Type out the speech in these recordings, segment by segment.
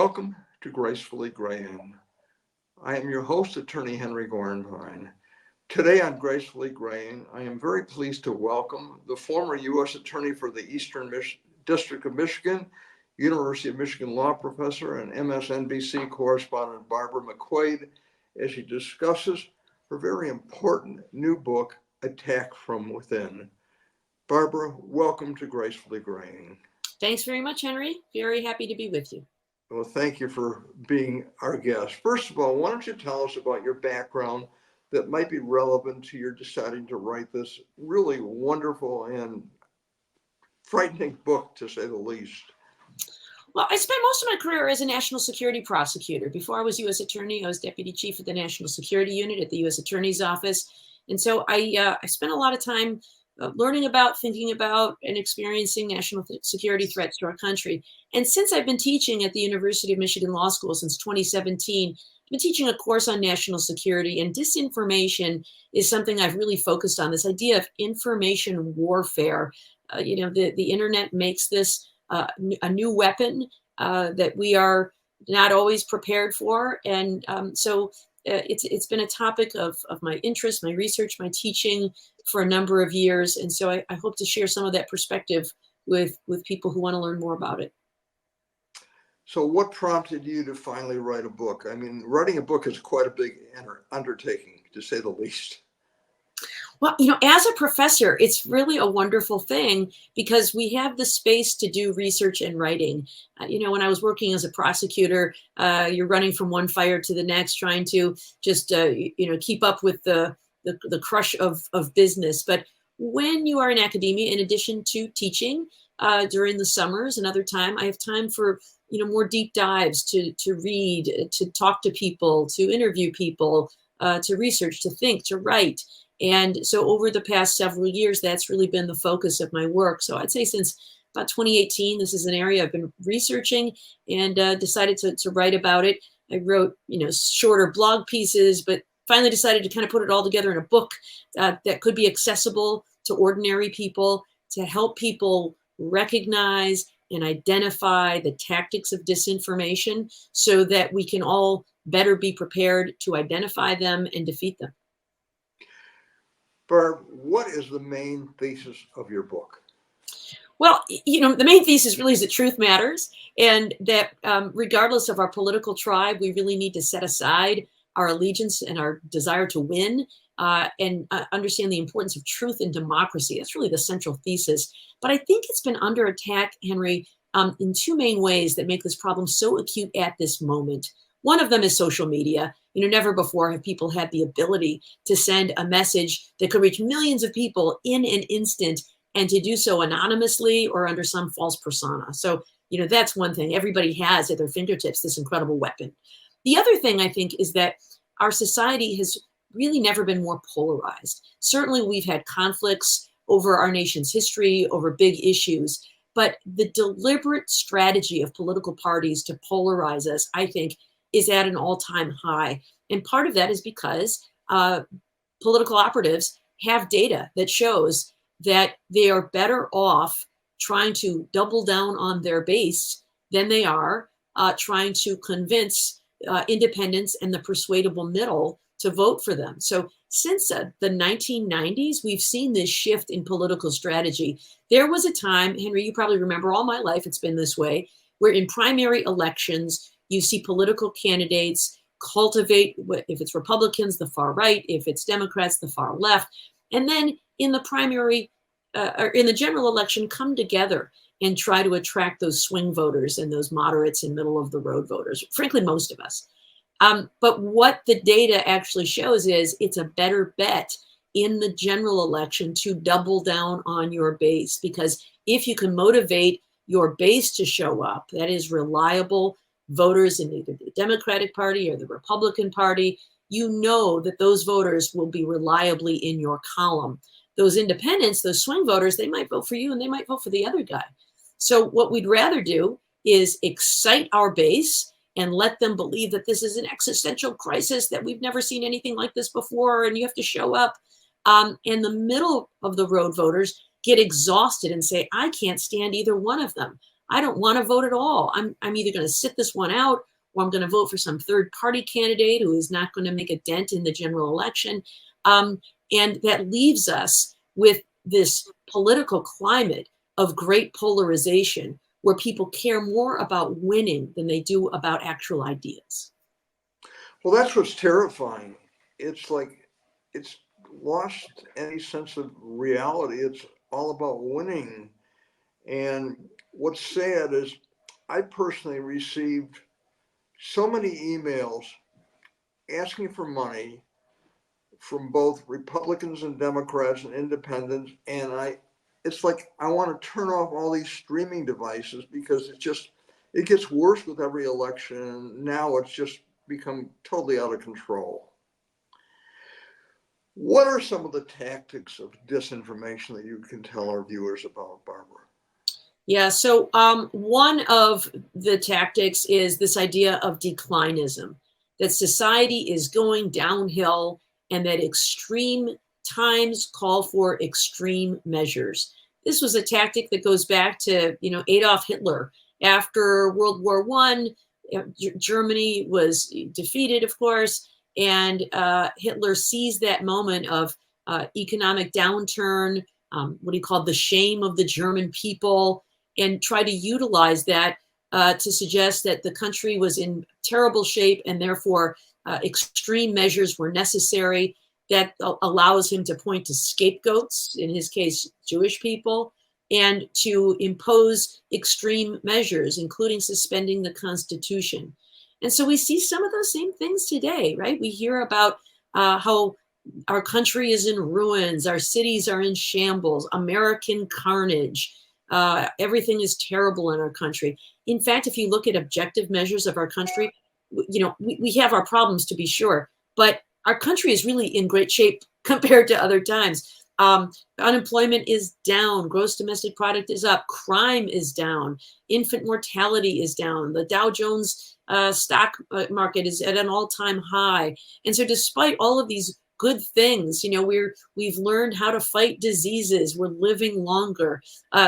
Welcome to Gracefully Greying. I am your host, Attorney Henry Gornbein. Today on Gracefully Greying, I am very pleased to welcome the former U.S. Attorney for the Eastern District of Michigan, University of Michigan law professor, and MSNBC correspondent Barbara McQuade as she discusses her very important new book, Attack from Within. Barbara, welcome to Gracefully Greying. Thanks very much, Henry. Very happy to be with you. Well, thank you for being our guest. First of all, why don't you tell us about your background that might be relevant to your deciding to write this really wonderful and frightening book, to say the least? Well, I spent most of my career as a national security prosecutor. Before I was U.S. Attorney, I was Deputy Chief of the National Security Unit at the U.S. Attorney's Office. And so I spent a lot of time learning about, thinking about, and experiencing national security threats to our country. And since I've been teaching at the University of Michigan Law School since 2017, I've been teaching a course on national security, and disinformation is something I've really focused on, this idea of information warfare. The internet makes this a new weapon that we are not always prepared for. And so it's been a topic of my interest, my research, my teaching for a number of years. And so I hope to share some of that perspective with people who want to learn more about it. So what prompted you to finally write a book? I mean, writing a book is quite a big undertaking, to say the least. Well, as a professor, it's really a wonderful thing because we have the space to do research and writing. When I was working as a prosecutor, you're running from one fire to the next, trying to just, keep up with the crush of business. But when you are in academia, in addition to teaching during the summers and other time, I have time for more deep dives to read, to talk to people, to interview people, to research, to think, to write. And so over the past several years, that's really been the focus of my work. So I'd say since about 2018, this is an area I've been researching and decided to write about it. I wrote, shorter blog pieces, but finally decided to kind of put it all together in a book that could be accessible to ordinary people, to help people recognize and identify the tactics of disinformation so that we can all better be prepared to identify them and defeat them. Barb, what is the main thesis of your book? Well, the main thesis really is that truth matters, and that regardless of our political tribe, we really need to set aside our allegiance and our desire to win and understand the importance of truth in democracy. That's really the central thesis. But I think it's been under attack, Henry, in two main ways that make this problem so acute at this moment. One of them is social media. Never before have people had the ability to send a message that could reach millions of people in an instant, and to do so anonymously or under some false persona. So, that's one thing. Everybody has at their fingertips this incredible weapon. The other thing I think is that our society has really never been more polarized. Certainly we've had conflicts over our nation's history, over big issues, but the deliberate strategy of political parties to polarize us, I think, is at an all-time high. And part of that is because political operatives have data that shows that they are better off trying to double down on their base than they are trying to convince independents and the persuadable middle to vote for them. So since the 1990s, we've seen this shift in political strategy. There was a time, Henry, you probably remember, all my life it's been this way, where in primary elections, you see political candidates cultivate, if it's Republicans, the far right, if it's Democrats, the far left. And then in the primary, or in the general election, come together and try to attract those swing voters and those moderates and middle of the road voters, frankly, most of us. But what the data actually shows is it's a better bet in the general election to double down on your base, because if you can motivate your base to show up, that is reliable voters in either the Democratic Party or the Republican Party, that those voters will be reliably in your column. Those independents, those swing voters, they might vote for you and they might vote for the other guy. So what we'd rather do is excite our base and let them believe that this is an existential crisis, that we've never seen anything like this before and you have to show up. And the middle of the road voters get exhausted and say, I can't stand either one of them. I don't want to vote at all. I'm either going to sit this one out, or I'm going to vote for some third party candidate who is not going to make a dent in the general election. And that leaves us with this political climate of great polarization where people care more about winning than they do about actual ideas. Well, that's what's terrifying. It's like it's lost any sense of reality. It's all about winning. And what's sad is I personally received so many emails asking for money from both Republicans and Democrats and independents. And it's like I want to turn off all these streaming devices because it gets worse with every election. Now it's just become totally out of control. What are some of the tactics of disinformation that you can tell our viewers about, Barbara? Yeah, so one of the tactics is this idea of declinism, that society is going downhill and that extreme times call for extreme measures. This was a tactic that goes back to, Adolf Hitler. After World War I, Germany was defeated, of course, and Hitler seized that moment of economic downturn, what he called the shame of the German people, and tried to utilize that to suggest that the country was in terrible shape and therefore extreme measures were necessary. That allows him to point to scapegoats, in his case, Jewish people, and to impose extreme measures, including suspending the Constitution. And so we see some of those same things today, right? We hear about how our country is in ruins, our cities are in shambles, American carnage. Everything is terrible in our country. In fact, if you look at objective measures of our country, we have our problems, to be sure, but our country is really in great shape compared to other times. Unemployment is down, gross domestic product is up, crime is down, infant mortality is down, the Dow Jones stock market is at an all-time high. And so despite all of these good things, we've learned how to fight diseases, we're living longer.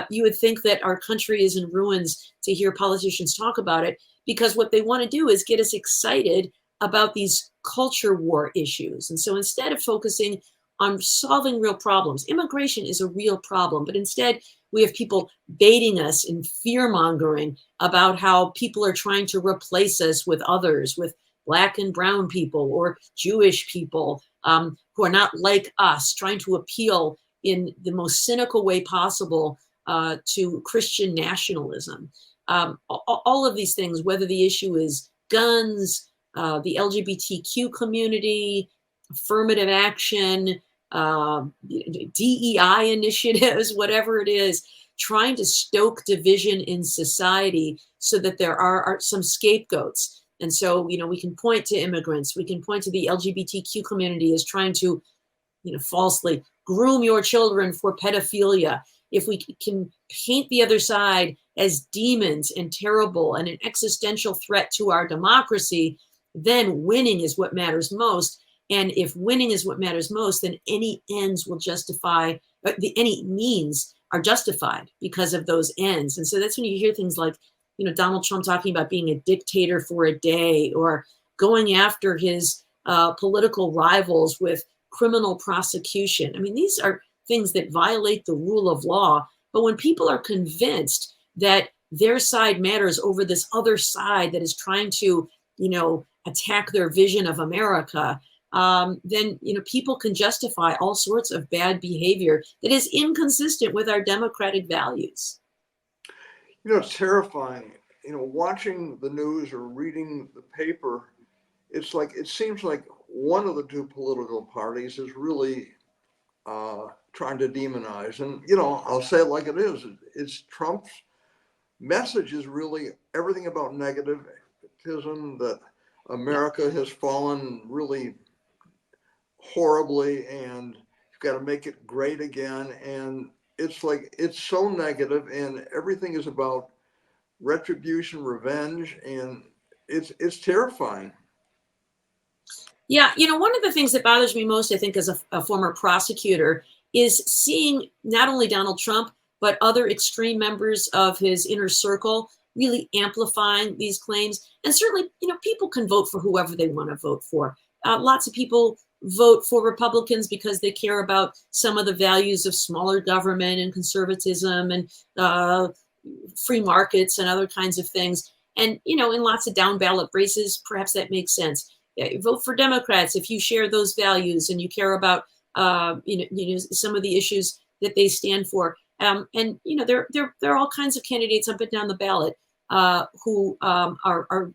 You would think that our country is in ruins to hear politicians talk about it, because what they want to do is get us excited about these culture war issues. And so instead of focusing on solving real problems, immigration is a real problem, but instead we have people baiting us in fear mongering about how people are trying to replace us with others, with Black and brown people or Jewish people who are not like us, trying to appeal in the most cynical way possible to Christian nationalism. All of these things, whether the issue is guns, the LGBTQ community, affirmative action, DEI initiatives, whatever it is, trying to stoke division in society so that there are some scapegoats. And so, we can point to immigrants, we can point to the LGBTQ community as trying to, falsely groom your children for pedophilia. If we can paint the other side as demons and terrible and an existential threat to our democracy, then winning is what matters most. And if winning is what matters most, then any ends will justify, any means are justified because of those ends. And so that's when you hear things like, Donald Trump talking about being a dictator for a day, or going after his political rivals with criminal prosecution. I mean, these are things that violate the rule of law. But when people are convinced that their side matters over this other side that is trying to, attack their vision of America, then people can justify all sorts of bad behavior that is inconsistent with our democratic values. It's terrifying. Watching the news or reading the paper, it seems like one of the two political parties is really trying to demonize. And I'll say it like it is. It's Trump's message is really everything about negativism, that America has fallen really horribly and you've got to make it great again. And it's so negative, and everything is about retribution, revenge, and it's terrifying. Yeah, one of the things that bothers me most, I think, as a former prosecutor, is seeing not only Donald Trump, but other extreme members of his inner circle really amplifying these claims. And certainly, people can vote for whoever they want to vote for. Lots of people vote for Republicans because they care about some of the values of smaller government and conservatism and free markets and other kinds of things. And, in lots of down ballot races, perhaps that makes sense. Vote for Democrats if you share those values and you care about, some of the issues that they stand for. And, there are all kinds of candidates up and down the ballot who are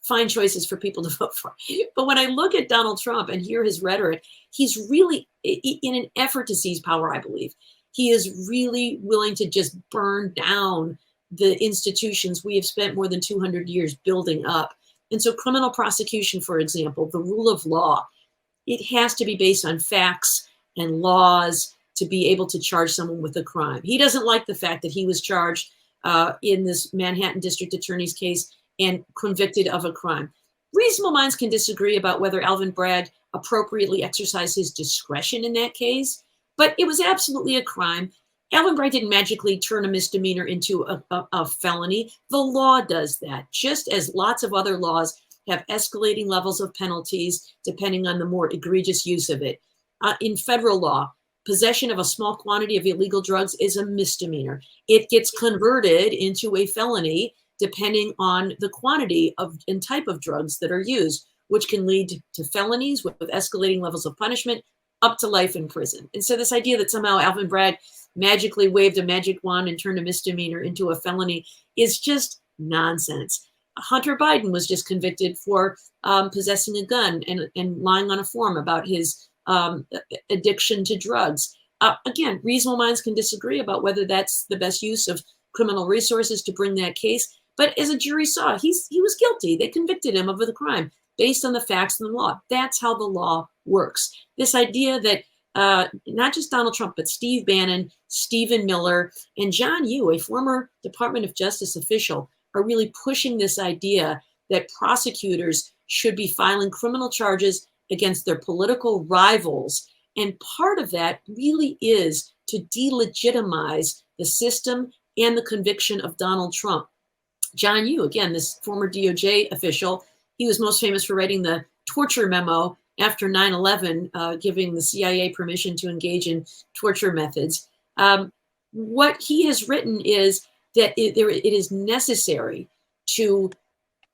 fine choices for people to vote for. But when I look at Donald Trump and hear his rhetoric, he's really, in an effort to seize power, I believe, he is really willing to just burn down the institutions we have spent more than 200 years building up. And so criminal prosecution, for example, the rule of law, it has to be based on facts and laws to be able to charge someone with a crime. He doesn't like the fact that he was charged in this Manhattan District Attorney's case and convicted of a crime. Reasonable minds can disagree about whether Alvin Bragg appropriately exercised his discretion in that case, but it was absolutely a crime. Alvin Bragg didn't magically turn a misdemeanor into a felony. The law does that, just as lots of other laws have escalating levels of penalties depending on the more egregious use of it. In federal law, possession of a small quantity of illegal drugs is a misdemeanor. It gets converted into a felony depending on the quantity of and type of drugs that are used, which can lead to felonies with escalating levels of punishment up to life in prison. And so this idea that somehow Alvin Bragg magically waved a magic wand and turned a misdemeanor into a felony is just nonsense. Hunter Biden was just convicted for possessing a gun and lying on a form about his addiction to drugs. Again, reasonable minds can disagree about whether that's the best use of criminal resources to bring that case. But as a jury saw, he was guilty. They convicted him of the crime based on the facts and the law. That's how the law works. This idea that not just Donald Trump, but Steve Bannon, Stephen Miller, and John Yoo, a former Department of Justice official, are really pushing this idea that prosecutors should be filing criminal charges against their political rivals. And part of that really is to delegitimize the system and the conviction of Donald Trump. John Yoo, again, this former DOJ official, he was most famous for writing the torture memo after 9/11, giving the CIA permission to engage in torture methods. What he has written is that it is necessary to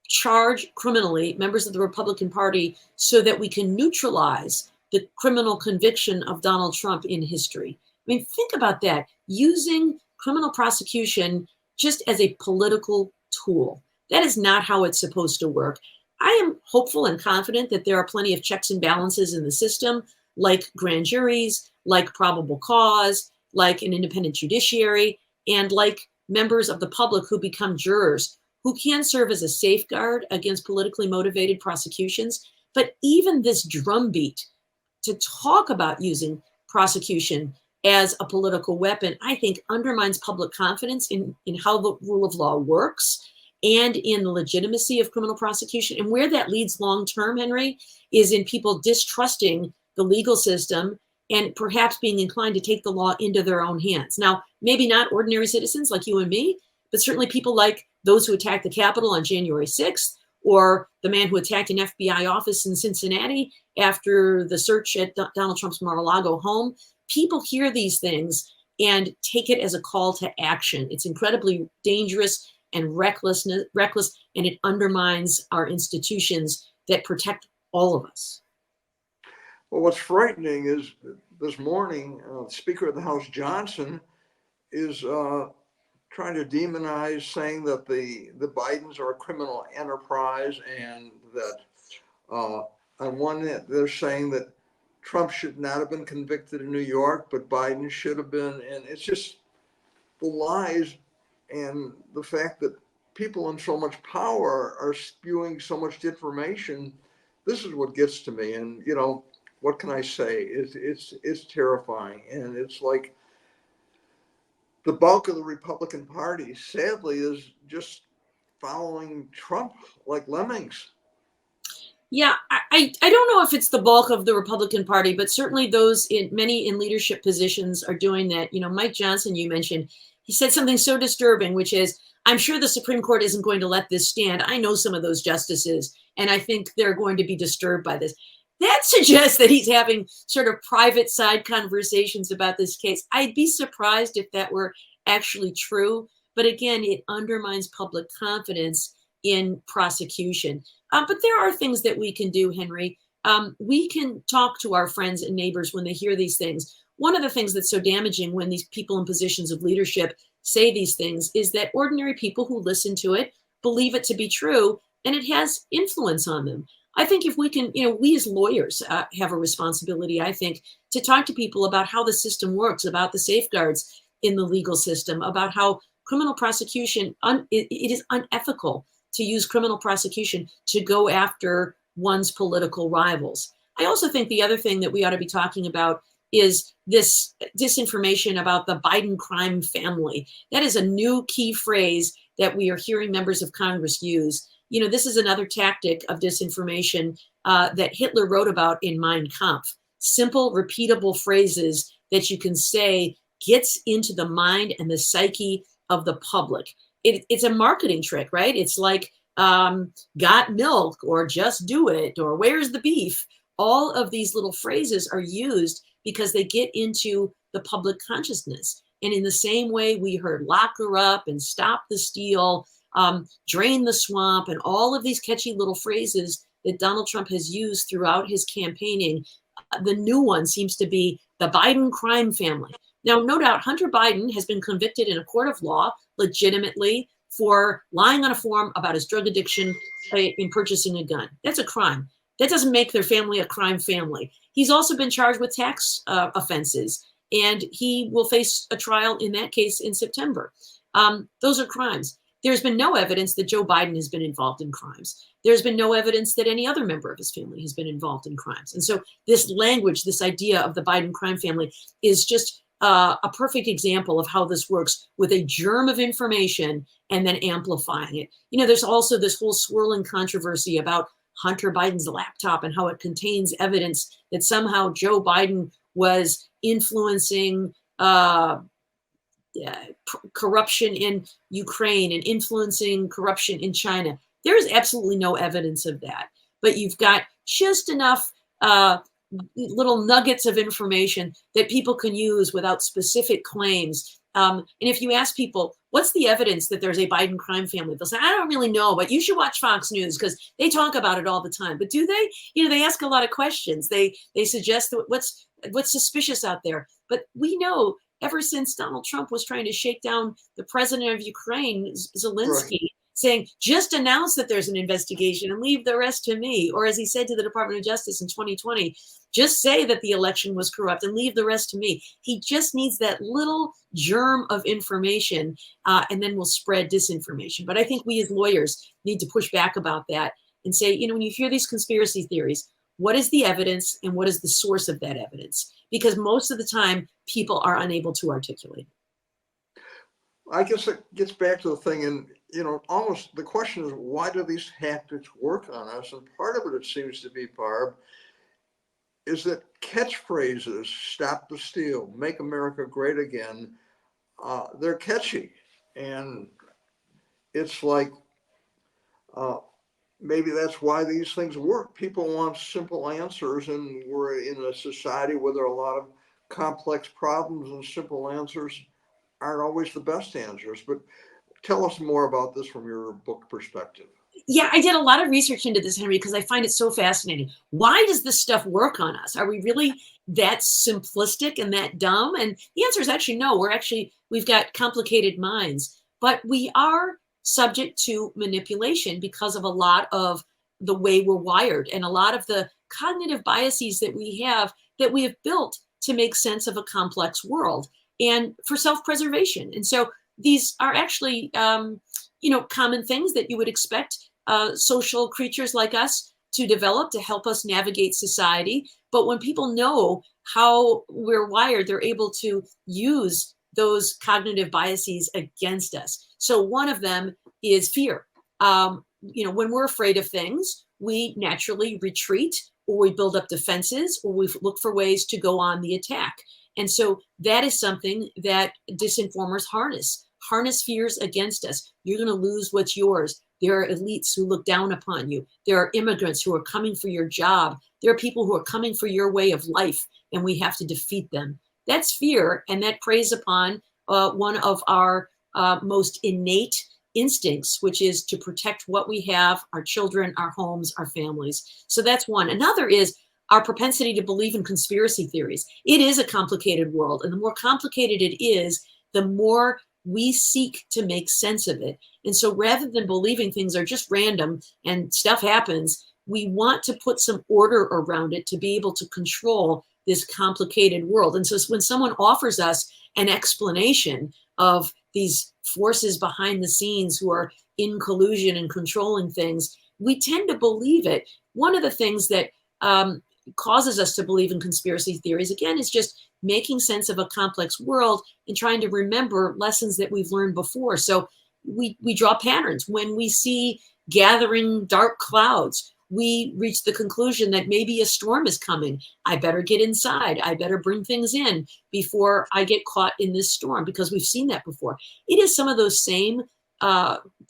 charge criminally members of the Republican Party so that we can neutralize the criminal conviction of Donald Trump in history. I mean, think about that, using criminal prosecution just as a political tool. That is not how it's supposed to work. I am hopeful and confident that there are plenty of checks and balances in the system, like grand juries, like probable cause, like an independent judiciary, and like members of the public who become jurors, who can serve as a safeguard against politically motivated prosecutions. But even this drumbeat to talk about using prosecution as a political weapon, I think undermines public confidence in how the rule of law works and in the legitimacy of criminal prosecution. And where that leads long-term, Henry, is in people distrusting the legal system and perhaps being inclined to take the law into their own hands. Now, maybe not ordinary citizens like you and me, but certainly people like those who attacked the Capitol on January 6th, or the man who attacked an FBI office in Cincinnati after the search at Donald Trump's Mar-a-Lago home. People hear these things and take it as a call to action. It's incredibly dangerous and reckless, and it undermines our institutions that protect all of us. Well, what's frightening is this morning, Speaker of the House Johnson is trying to demonize, saying that the Bidens are a criminal enterprise, and that on one hand, they're saying that Trump should not have been convicted in New York, but Biden should have been. And it's just the lies and the fact that people in so much power are spewing so much information. This is what gets to me. And, what can I say? It's terrifying. And it's like the bulk of the Republican Party, sadly, is just following Trump like lemmings. Yeah, I don't know if it's the bulk of the Republican Party, but certainly those in many in leadership positions are doing that. You know, Mike Johnson, you mentioned, he said something so disturbing, which is, I'm sure the Supreme Court isn't going to let this stand. I know some of those justices, and I think they're going to be disturbed by this. That suggests that he's having sort of private side conversations about this case. I'd be surprised if that were actually true. But again, it undermines public confidence in prosecution. But there are things that we can do, Henry. We can talk to our friends and neighbors when they hear these things. One of the things that's so damaging when these people in positions of leadership say these things is that ordinary people who listen to it believe it to be true, and it has influence on them. I think if we can, we as lawyers have a responsibility, I think, to talk to people about how the system works, about the safeguards in the legal system, about how criminal prosecution, it is unethical to use criminal prosecution to go after one's political rivals. I also think the other thing that we ought to be talking about is this disinformation about the Biden crime family. That is a new key phrase that we are hearing members of Congress use. This is another tactic of disinformation that Hitler wrote about in Mein Kampf. Simple, repeatable phrases that you can say gets into the mind and the psyche of the public. It's a marketing trick, right? It's like got milk or just do it or where's the beef? All of these little phrases are used because they get into the public consciousness. And in the same way we heard lock her up and stop the steal, drain the swamp, and all of these catchy little phrases that Donald Trump has used throughout his campaigning, the new one seems to be the Biden crime family. Now, no doubt, Hunter Biden has been convicted in a court of law legitimately for lying on a form about his drug addiction in purchasing a gun. That's a crime. That doesn't make their family a crime family. He's also been charged with tax offenses, and he will face a trial in that case in September. Those are crimes. There's been no evidence that Joe Biden has been involved in crimes. There's been no evidence that any other member of his family has been involved in crimes. And so this language, this idea of the Biden crime family is just a perfect example of how this works with a germ of information and then amplifying it. There's also this whole swirling controversy about Hunter Biden's laptop and how it contains evidence that somehow Joe Biden was influencing corruption in Ukraine and influencing corruption in China. There is absolutely no evidence of that. But you've got just enough little nuggets of information that people can use without specific claims. And if you ask people, what's the evidence that there's a Biden crime family? They'll say, I don't really know, but you should watch Fox News because they talk about it all the time. But do they? They ask a lot of questions. They suggest that what's suspicious out there. But we know ever since Donald Trump was trying to shake down the president of Ukraine, Zelensky, right, saying, just announce that there's an investigation and leave the rest to me. Or as he said to the Department of Justice in 2020, just say that the election was corrupt and leave the rest to me. He just needs that little germ of information, and then we'll spread disinformation. But I think we as lawyers need to push back about that and say, when you hear these conspiracy theories, what is the evidence and what is the source of that evidence? Because most of the time, people are unable to articulate. I guess it gets back to the thing, and almost the question is, why do these tactics work on us? And part of it seems to be, Barb, is that catchphrases, stop the steal, make America great again, they're catchy. And it's like, maybe that's why these things work. People want simple answers, and we're in a society where there are a lot of complex problems, and simple answers aren't always the best answers. But tell us more about this from your book perspective. Yeah, I did a lot of research into this, Henry, because I find it so fascinating. Why does this stuff work on us? Are we really that simplistic and that dumb? And the answer is actually no. We've got complicated minds, but we are subject to manipulation because of a lot of the way we're wired and a lot of the cognitive biases that we have built to make sense of a complex world and for self-preservation. And so these are actually, common things that you would expect social creatures like us to develop to help us navigate society. But when people know how we're wired, they're able to use those cognitive biases against us. So one of them is fear. When we're afraid of things, we naturally retreat, or we build up defenses, or we look for ways to go on the attack. And so that is something that disinformers harness fears against us. You're going to lose what's yours. There are elites who look down upon you. There are immigrants who are coming for your job. There are people who are coming for your way of life, and we have to defeat them. That's fear, and that preys upon one of our most innate instincts, which is to protect what we have, our children, our homes, our families. So that's one. Another is our propensity to believe in conspiracy theories. It is a complicated world, and the more complicated it is, the more we seek to make sense of it. And so rather than believing things are just random and stuff happens, we want to put some order around it to be able to control this complicated world. And so when someone offers us an explanation of these forces behind the scenes who are in collusion and controlling things, we tend to believe it. One of the things that causes us to believe in conspiracy theories, again, is just making sense of a complex world and trying to remember lessons that we've learned before. So we draw patterns. When we see gathering dark clouds, we reach the conclusion that maybe a storm is coming. I better get inside. I better bring things in before I get caught in this storm, because we've seen that before. It is some of those same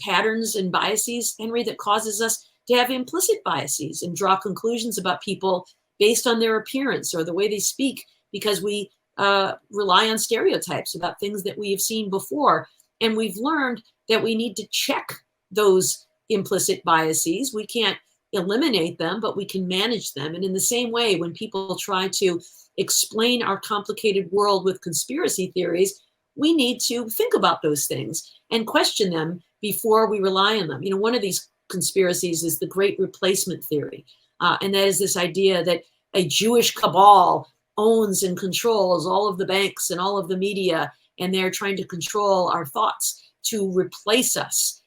patterns and biases, Henry, that causes us to have implicit biases and draw conclusions about people based on their appearance or the way they speak, because we rely on stereotypes about things that we have seen before. And we've learned that we need to check those implicit biases. We can't eliminate them, but we can manage them. And in the same way, when people try to explain our complicated world with conspiracy theories, we need to think about those things and question them before we rely on them. You know, one of these conspiracies is the Great Replacement theory. And that is this idea that a Jewish cabal owns and controls all of the banks and all of the media, and they're trying to control our thoughts to replace us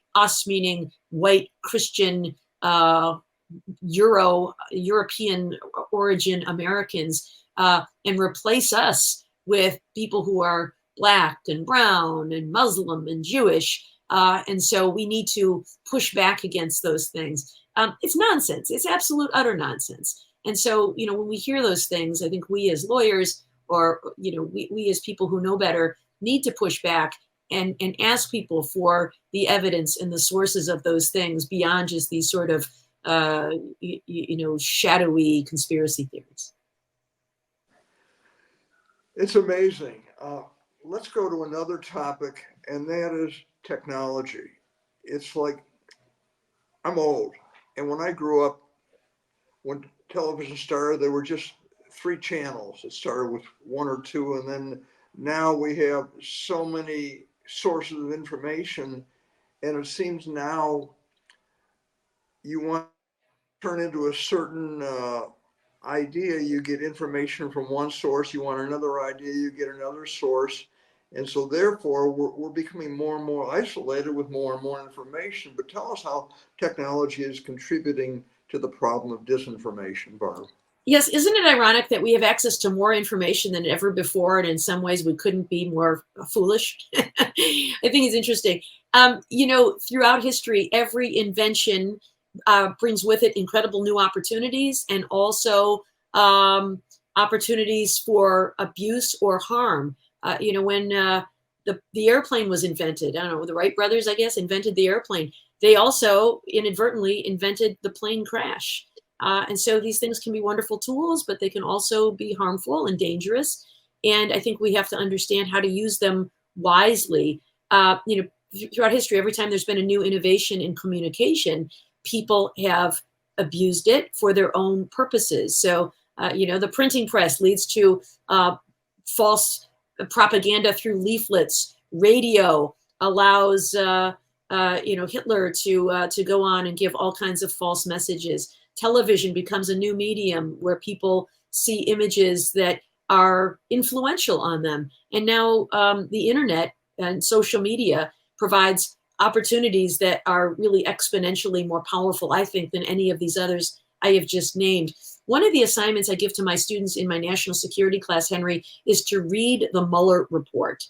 meaning white, Christian, European origin Americans, and replace us with people who are Black and brown and Muslim and Jewish. And so we need to push back against those things. It's nonsense. It's absolute, utter nonsense. And so, you know, when we hear those things, I think we as lawyers, or, you know, we as people who know better, need to push back and ask people for the evidence and the sources of those things beyond just these sort of, you know, shadowy conspiracy theories. It's amazing. Let's go to another topic, and that is technology. It's like, I'm old, and when I grew up, when television started, there were just 3 channels. It started with 1 or 2, and then now we have so many sources of information, and it seems now you want to turn into a certain idea, you get information from one source, you want another idea, you get another source. And so therefore we're becoming more and more isolated with more and more information. But tell us how technology is contributing to the problem of disinformation, Barb. Yes, isn't it ironic that we have access to more information than ever before, and in some ways we couldn't be more foolish? I think it's interesting. You know, throughout history, every invention brings with it incredible new opportunities, and also opportunities for abuse or harm. You know, when the airplane was invented, I don't know, the Wright brothers, I guess, invented the airplane. They also inadvertently invented the plane crash. And so these things can be wonderful tools, but they can also be harmful and dangerous. And I think we have to understand how to use them wisely. You know, throughout history, every time there's been a new innovation in communication, people have abused it for their own purposes. So, you know, the printing press leads to false propaganda through leaflets. Radio allows, you know, Hitler to go on and give all kinds of false messages. Television becomes a new medium where people see images that are influential on them. And now the internet and social media provides opportunities that are really exponentially more powerful, I think, than any of these others I have just named. One of the assignments I give to my students in my national security class, Henry, is to read the Mueller report,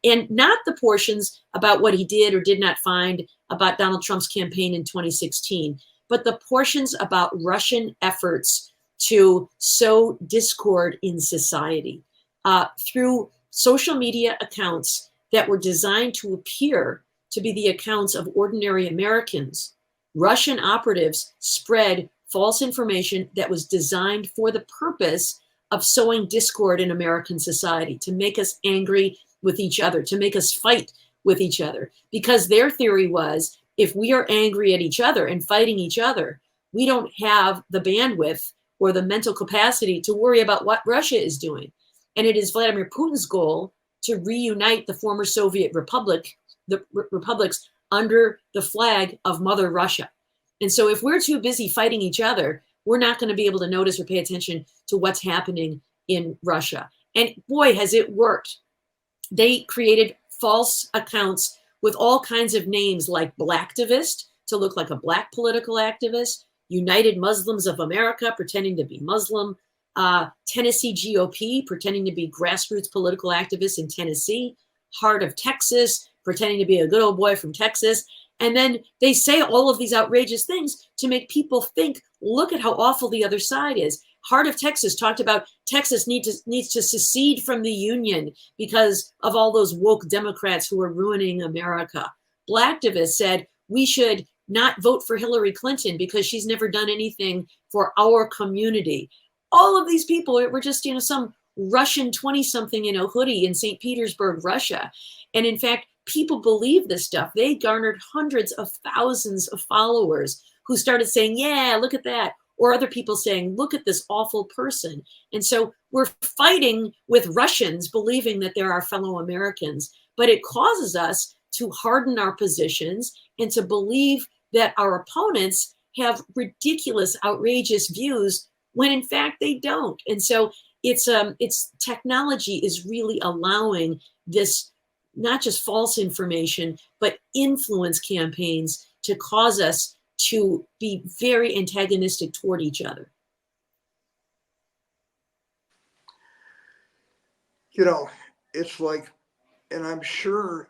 and not the portions about what he did or did not find about Donald Trump's campaign in 2016, but the portions about Russian efforts to sow discord in society through social media accounts that were designed to appear to be the accounts of ordinary Americans. Russian operatives spread false information that was designed for the purpose of sowing discord in American society, to make us angry with each other, to make us fight with each other. Because their theory was, if we are angry at each other and fighting each other, we don't have the bandwidth or the mental capacity to worry about what Russia is doing. And it is Vladimir Putin's goal to reunite the former Soviet republics under the flag of Mother Russia. And so if we're too busy fighting each other, we're not going to be able to notice or pay attention to what's happening in Russia. And boy, has it worked. They created false accounts with all kinds of names like Blacktivist, to look like a Black political activist, United Muslims of America, pretending to be Muslim, Tennessee GOP, pretending to be grassroots political activists in Tennessee, Heart of Texas, pretending to be a good old boy from Texas. And then they say all of these outrageous things to make people think, look at how awful the other side is. Heart of Texas talked about Texas needs to secede from the Union because of all those woke Democrats who are ruining America. Blacktivist said we should not vote for Hillary Clinton because she's never done anything for our community. All of these people were just, some Russian 20-something in a hoodie in St. Petersburg, Russia. And in fact, people believe this stuff. They garnered hundreds of thousands of followers who started saying, yeah, look at that. Or other people saying, look at this awful person. And so we're fighting with Russians believing that they're our fellow Americans, but it causes us to harden our positions and to believe that our opponents have ridiculous, outrageous views when in fact they don't. And so it's technology is really allowing this, not just false information, but influence campaigns to cause us to be very antagonistic toward each other. It's like, and I'm sure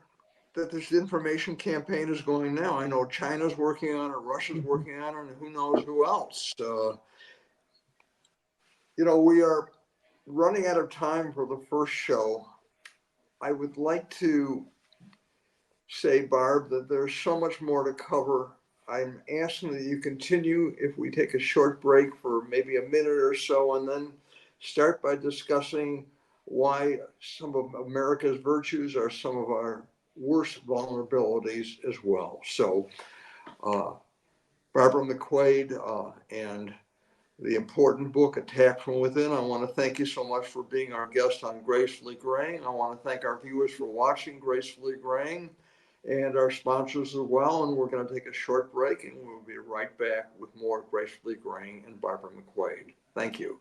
that this information campaign is going now. I know China's working on it, Russia's working on it, and who knows who else. We are running out of time for the first show. I would like to say, Barb, that there's so much more to cover. I'm asking that you continue if we take a short break for maybe a minute or so, and then start by discussing why some of America's virtues are some of our worst vulnerabilities as well. So, Barbara McQuade and the important book, Attack from Within, I want to thank you so much for being our guest on Gracefully Greying. I want to thank our viewers for watching Gracefully Greying, and our sponsors as well. And we're going to take a short break, and we'll be right back with more Gracefully Greying and Barbara McQuade. Thank you.